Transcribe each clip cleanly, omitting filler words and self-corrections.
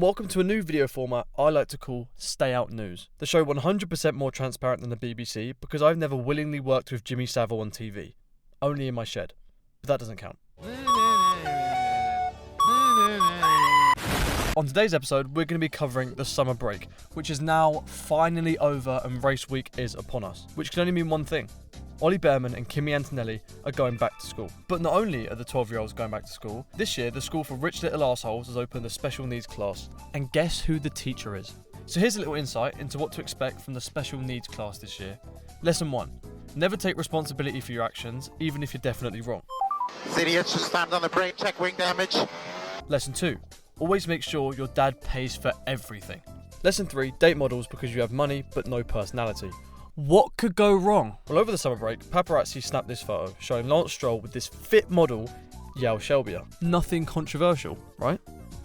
Welcome to a new video format I like to call Stay Out News. The show 100% more transparent than the BBC because I've never willingly worked with Jimmy Savile on TV. Only in my shed. But that doesn't count. On today's episode, we're going to be covering the summer break, which is now finally over and race week is upon us, which can only mean one thing. Ollie Behrman and Kimi Antonelli are going back to school. But not only are the 12-year-olds going back to school, this year the school for rich little assholes has opened a special needs class. And guess who the teacher is? So here's a little insight into what to expect from the special needs class this year. Lesson 1. Never take responsibility for your actions, even if you're definitely wrong. Idiots just slammed on the brake, check wing damage. Lesson 2. Always make sure your dad pays for everything. Lesson 3. Date models because you have money but no personality. What could go wrong? Well, over the summer break, paparazzi snapped this photo showing Lance Stroll with this fit model, Yael Shelbier. Nothing controversial, right?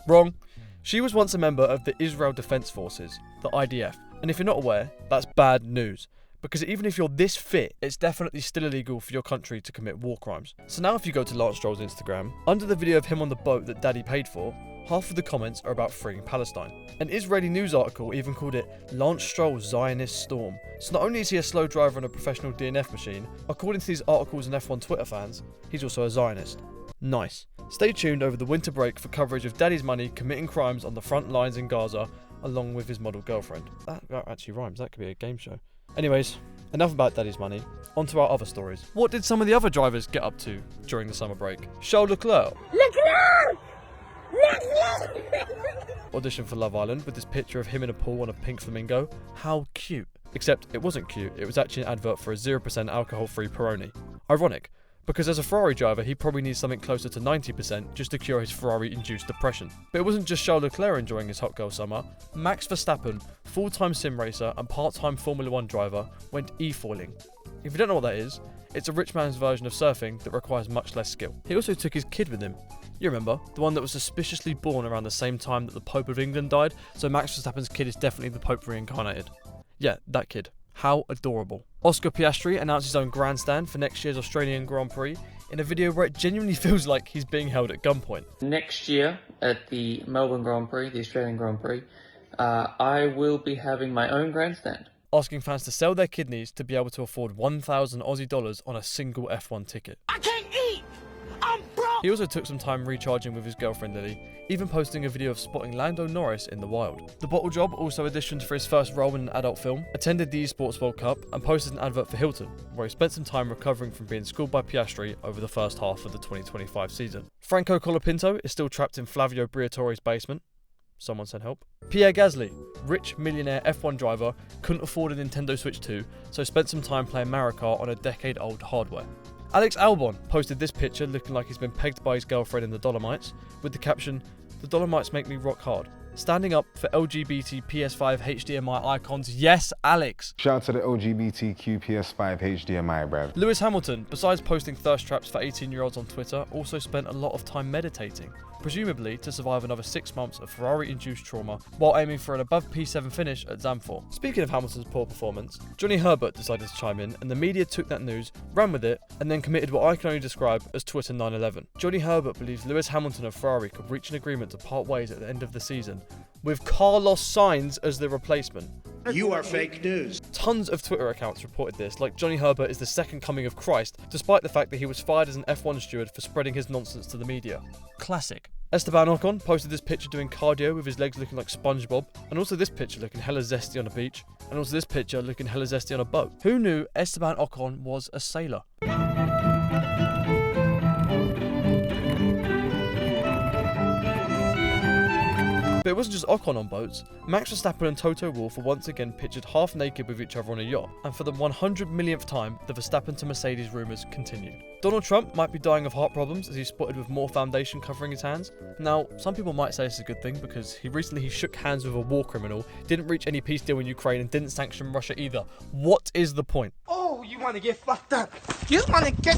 Wrong. She was once a member of the Israel Defense Forces, the IDF. And if you're not aware, that's bad news. Because even if you're this fit, it's definitely still illegal for your country to commit war crimes. So now if you go to Lance Stroll's Instagram, under the video of him on the boat that Daddy paid for, half of the comments are about freeing Palestine. An Israeli news article even called it Lance Stroll's Zionist Storm. So not only is he a slow driver on a professional DNF machine, according to these articles and F1 Twitter fans, he's also a Zionist. Nice. Stay tuned over the winter break for coverage of Daddy's money committing crimes on the front lines in Gaza, along with his model girlfriend. That actually rhymes, that could be a game show. Anyways, enough about Daddy's money, on to our other stories. What did some of the other drivers get up to during the summer break? Charles Leclerc! Audition for Love Island with this picture of him in a pool on a pink flamingo. How cute. Except it wasn't cute, it was actually an advert for a 0% alcohol-free Peroni. Ironic, because as a Ferrari driver he probably needs something closer to 90% just to cure his Ferrari-induced depression. But it wasn't just Charles Leclerc enjoying his hot girl summer. Max Verstappen, full-time sim racer and part-time Formula 1 driver, went e-foiling. If you don't know what that is, it's a rich man's version of surfing that requires much less skill. He also took his kid with him. You remember, the one that was suspiciously born around the same time that the Pope of England died, so Max Verstappen's kid is definitely the Pope reincarnated. Yeah, that kid. How adorable. Oscar Piastri announced his own grandstand for next year's Australian Grand Prix in a video where it genuinely feels like he's being held at gunpoint. Next year at the Melbourne Grand Prix, the Australian Grand Prix, I will be having my own grandstand. Asking fans to sell their kidneys to be able to afford 1,000 Aussie dollars on a single F1 ticket. I can't eat! I'm broke! He also took some time recharging with his girlfriend Lily, even posting a video of spotting Lando Norris in the wild. The Bottle Job also auditioned for his first role in an adult film, attended the Esports World Cup, and posted an advert for Hilton, where he spent some time recovering from being schooled by Piastri over the first half of the 2025 season. Franco Colapinto is still trapped in Flavio Briatore's basement. Someone send help. Pierre Gasly, rich millionaire F1 driver, couldn't afford a Nintendo Switch 2, so spent some time playing Mario Kart on a decade-old hardware. Alex Albon posted this picture looking like he's been pegged by his girlfriend in the Dolomites, with the caption, "The Dolomites make me rock hard." Standing up for LGBT PS5 HDMI icons, yes, Alex! Shout out to the LGBTQ PS5 HDMI, bruv. Lewis Hamilton, besides posting thirst traps for 18-year-olds on Twitter, also spent a lot of time meditating, presumably to survive another 6 months of Ferrari-induced trauma while aiming for an above P7 finish at Zandvoort. Speaking of Hamilton's poor performance, Johnny Herbert decided to chime in, and the media took that news, ran with it, and then committed what I can only describe as Twitter 9/11. Johnny Herbert believes Lewis Hamilton of Ferrari could reach an agreement to part ways at the end of the season, with Carlos Sainz as the replacement. You are fake news. Tons of Twitter accounts reported this, like Johnny Herbert is the second coming of Christ, despite the fact that he was fired as an F1 steward for spreading his nonsense to the media. Classic. Esteban Ocon posted this picture doing cardio with his legs looking like SpongeBob, and also this picture looking hella zesty on a beach, and also this picture looking hella zesty on a boat. Who knew Esteban Ocon was a sailor? But it wasn't just Ocon on boats. Max Verstappen and Toto Wolff were once again pictured half naked with each other on a yacht, and for the 100 millionth time, the Verstappen to Mercedes rumours continued. Donald Trump might be dying of heart problems as he's spotted with more foundation covering his hands. Now, some people might say this is a good thing because he recently shook hands with a war criminal, didn't reach any peace deal in Ukraine, and didn't sanction Russia either. What is the point? Oh, you want to get fucked up? You want to get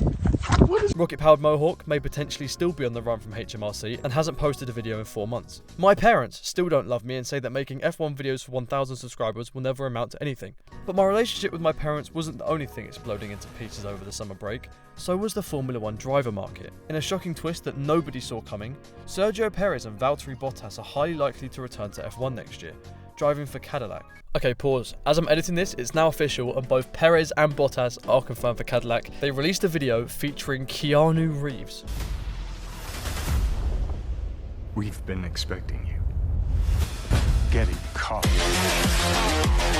Rocket-powered Mohawk may potentially still be on the run from HMRC and hasn't posted a video in 4 months. My parents still don't love me and say that making F1 videos for 1,000 subscribers will never amount to anything. But my relationship with my parents wasn't the only thing exploding into pieces over the summer break, so was the Formula 1 driver market. In a shocking twist that nobody saw coming, Sergio Perez and Valtteri Bottas are highly likely to return to F1 next year, driving for Cadillac. Okay, pause. As I'm editing this, it's now official and both Perez and Bottas are confirmed for Cadillac. They released a video featuring Keanu Reeves. We've been expecting you. Getting caught.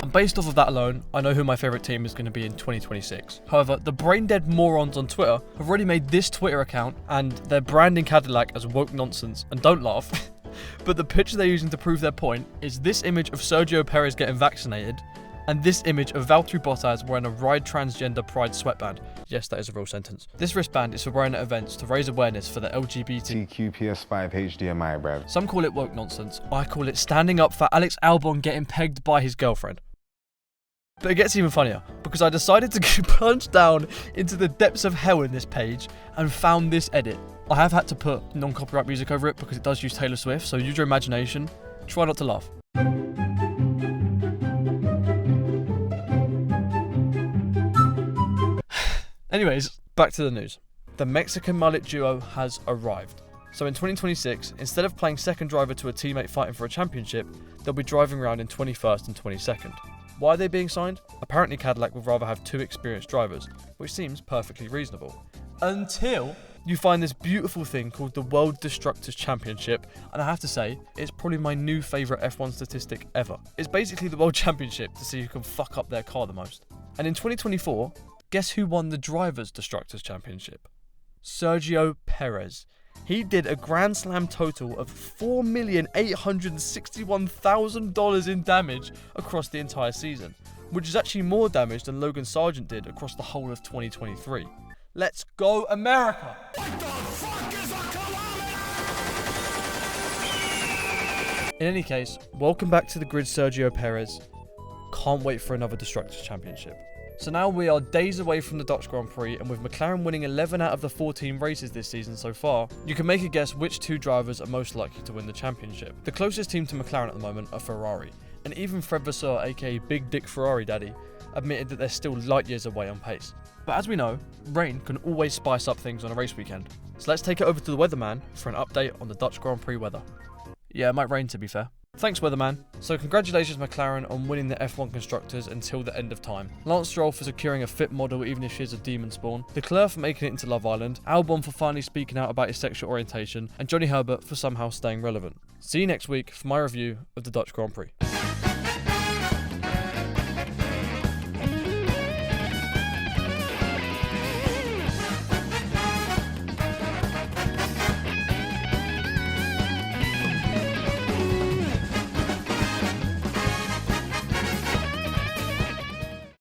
And based off of that alone, I know who my favourite team is going to be in 2026. However, the brain-dead morons on Twitter have already made this Twitter account and they're branding Cadillac as woke nonsense. And don't laugh. But the picture they're using to prove their point is this image of Sergio Perez getting vaccinated and this image of Valtteri Bottas wearing a Ride Transgender Pride sweatband. Yes, that is a real sentence. This wristband is for wearing at events to raise awareness for the LGBT. TQ PS5 HDMI, bruv. Some call it woke nonsense. I call it standing up for Alex Albon getting pegged by his girlfriend. But it gets even funnier, because I decided to plunge down into the depths of hell in this page and found this edit. I have had to put non-copyright music over it because it does use Taylor Swift, so use your imagination. Try not to laugh. Anyways, back to the news. The Mexican mullet duo has arrived. So in 2026, instead of playing second driver to a teammate fighting for a championship, they'll be driving around in 21st and 22nd. Why are they being signed? Apparently Cadillac would rather have 2 experienced drivers, which seems perfectly reasonable. Until you find this beautiful thing called the World Destructors Championship, and I have to say, it's probably my new favourite F1 statistic ever. It's basically the World Championship to see who can fuck up their car the most. And in 2024, guess who won the Drivers Destructors Championship? Sergio Perez. He did a Grand Slam total of $4,861,000 in damage across the entire season, which is actually more damage than Logan Sargent did across the whole of 2023. Let's go, America! What the fuck is a kilometer? In any case, welcome back to the grid, Sergio Perez. Can't wait for another Destructors Championship. So now we are days away from the Dutch Grand Prix, and with McLaren winning 11 out of the 14 races this season so far, you can make a guess which 2 drivers are most likely to win the championship. The closest team to McLaren at the moment are Ferrari, and even Fred Vasseur, aka Big Dick Ferrari Daddy, admitted that they're still light years away on pace. But as we know, rain can always spice up things on a race weekend. So let's take it over to the weatherman for an update on the Dutch Grand Prix weather. Yeah, it might rain to be fair. Thanks, weatherman. So congratulations McLaren on winning the F1 Constructors until the end of time. Lance Stroll for securing a fit model even if she is a demon spawn. Leclerc for making it into Love Island. Albon for finally speaking out about his sexual orientation. And Johnny Herbert for somehow staying relevant. See you next week for my review of the Dutch Grand Prix.